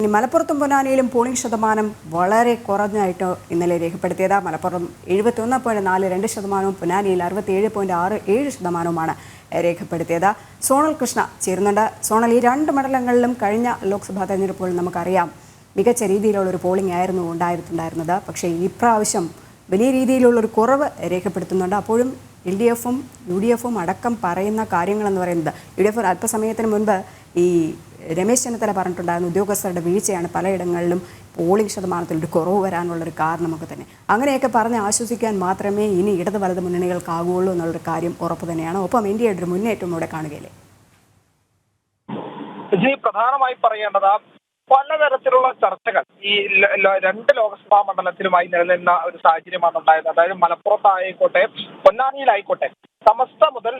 ഇനി മലപ്പുറത്തും പൊന്നാനിയിലും പോളിംഗ് ശതമാനം വളരെ കുറഞ്ഞായിട്ട് ഇന്നലെ രേഖപ്പെടുത്തിയത്. മലപ്പുറം 71.42%, പൊന്നാനിയിൽ 67.67%മാണ് രേഖപ്പെടുത്തിയത്. സോണൽ കൃഷ്ണ ചേരുന്നുണ്ട്. സോണൽ, ഈ രണ്ട് മണ്ഡലങ്ങളിലും കഴിഞ്ഞ ലോക്സഭാ തെരഞ്ഞെടുപ്പുകൾ നമുക്കറിയാം മികച്ച രീതിയിലുള്ളൊരു പോളിംഗ് ആയിരുന്നു ഉണ്ടായിരുന്നത്. പക്ഷേ ഇപ്രാവശ്യം വലിയ രീതിയിലുള്ളൊരു കുറവ് രേഖപ്പെടുത്തുന്നുണ്ട്. അപ്പോഴും LDFും UDFും അടക്കം പറയുന്ന കാര്യങ്ങളെന്ന് പറയുന്നത്, UDF അല്പസമയത്തിന് മുൻപ് ഈ രമേശ് ചെന്നിത്തല പറഞ്ഞിട്ടുണ്ടായിരുന്നു ഉദ്യോഗസ്ഥരുടെ വീഴ്ചയാണ് പലയിടങ്ങളിലും പോളിംഗ് ശതമാനത്തിൽ ഒരു കുറവ് വരാനുള്ളൊരു കാരണമൊക്കെ തന്നെ. അങ്ങനെയൊക്കെ പറഞ്ഞ് ആശ്വസിക്കാൻ മാത്രമേ ഇനി ഇടത് വലത് മുന്നണികൾക്കാകുള്ളൂ എന്നുള്ളൊരു കാര്യം ഉറപ്പ് തന്നെയാണ്. ഒപ്പം ഇന്ത്യയുടെ ഒരു മുന്നേറ്റം ഇവിടെ കാണുകയില്ലേ? പ്രധാനമായി പറയേണ്ടത് പലതരത്തിലുള്ള ചർച്ചകൾ ഈ രണ്ട് ലോക്സഭാ മണ്ഡലത്തിലുമായി നിലനിന്ന ഒരു സാഹചര്യമാണ് ഉണ്ടായത്. അതായത് മലപ്പുറത്തായിക്കോട്ടെ പൊന്നാനിയിലായിക്കോട്ടെ സമസ്ത മുതൽ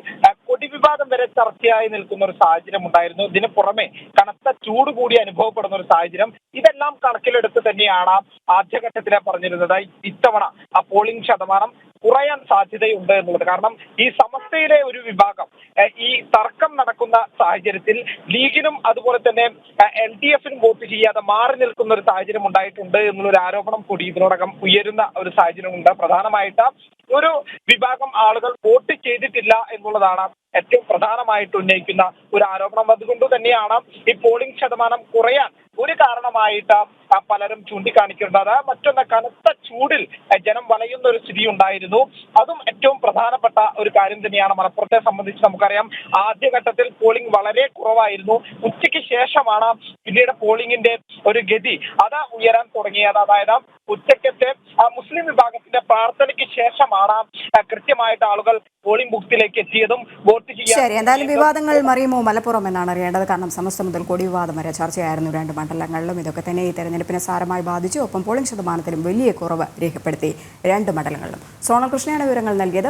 കൊടി വിവാദം വരെ ചർച്ചയായി നിൽക്കുന്ന ഒരു സാഹചര്യം ഉണ്ടായിരുന്നു. ഇതിന് പുറമെ കനത്ത ചൂട് കൂടി അനുഭവപ്പെടുന്ന ഒരു സാഹചര്യം. ഇതെല്ലാം കണക്കിലെടുത്ത് തന്നെയാണ് ആദ്യഘട്ടത്തിലെ പറഞ്ഞിരുന്നത് ഇത്തവണ ആ പോളിംഗ് ശതമാനം കുറയാൻ സാധ്യതയുണ്ട് എന്നുള്ളത്. കാരണം ഈ സമസ്തയിലെ ഒരു വിഭാഗം ഈ തർക്കം നടക്കുന്ന സാഹചര്യത്തിൽ ലീഗിനും അതുപോലെ തന്നെ LDFിനും വോട്ട് ചെയ്യാതെ മാറി നിൽക്കുന്ന ഒരു സാഹചര്യം ഉണ്ടായിട്ടുണ്ട് എന്നുള്ളൊരു ആരോപണം കൂടി ഇതിനോടകം ഉയരുന്ന ഒരു സാഹചര്യമുണ്ട്. പ്രധാനമായിട്ട് ഒരു വിഭാഗം ആളുകൾ വോട്ട് ചെയ്തിട്ടില്ല എന്നുള്ളതാണ് ഏറ്റവും പ്രധാനമായിട്ട് ഉന്നയിക്കുന്ന ഒരു ആരോപണം. അതുകൊണ്ട് തന്നെയാണ് ഈ പോളിംഗ് ശതമാനം കുറയാൻ ഒരു കാരണമായിട്ട് പലരും ചൂണ്ടിക്കാണിക്കുന്നത്. മറ്റൊന്ന്, കനത്ത ചൂടിൽ ജനം വലയുന്ന ഒരു സ്ഥിതി ഉണ്ടായിരുന്നു. അതും ഏറ്റവും പ്രധാനപ്പെട്ട ഒരു കാര്യം തന്നെയാണ്. മലപ്പുറത്തെ സംബന്ധിച്ച് നമുക്കറിയാം ആദ്യഘട്ടത്തിൽ പോളിംഗ് വളരെ കുറവായിരുന്നു. ഉച്ചയ്ക്ക് ശേഷമാണ് പിന്നീട് പോളിംഗിന്റെ ഒരു ഗതി അത് ഉയരാൻ തുടങ്ങിയത്. അതായത് ഉച്ചക്കത്തെ മുസ്ലിം വിഭാഗത്തിന്റെ പ്രാർത്ഥനയ്ക്ക് ശേഷമാണ് കൃത്യമായിട്ട് ആളുകൾ പോളിംഗ് ബൂത്തിലേക്ക് എത്തിയതും വോട്ട് ചെയ്യാൻ. ശരി, എന്തായാലും വിവാദങ്ങൾ മറിയുമോ മലപ്പുറം എന്നാണ് അറിയേണ്ടത്. കാരണം സമസ്ത മുതൽ കൊടി വിവാദം വരെ ചർച്ചയായിരുന്നു രണ്ട് മണ്ഡലങ്ങളിലും. ഇതൊക്കെ തന്നെ ഈ തെരഞ്ഞെടുപ്പിനെ സാരമായി ബാധിച്ചു. ഒപ്പം പോളിംഗ് ശതമാനത്തിലും വലിയ കുറവ് രേഖപ്പെടുത്തി രണ്ട് മണ്ഡലങ്ങളിലും. സോണൽ കൃഷ്ണയാണ് വിവരങ്ങൾ നൽകിയത്.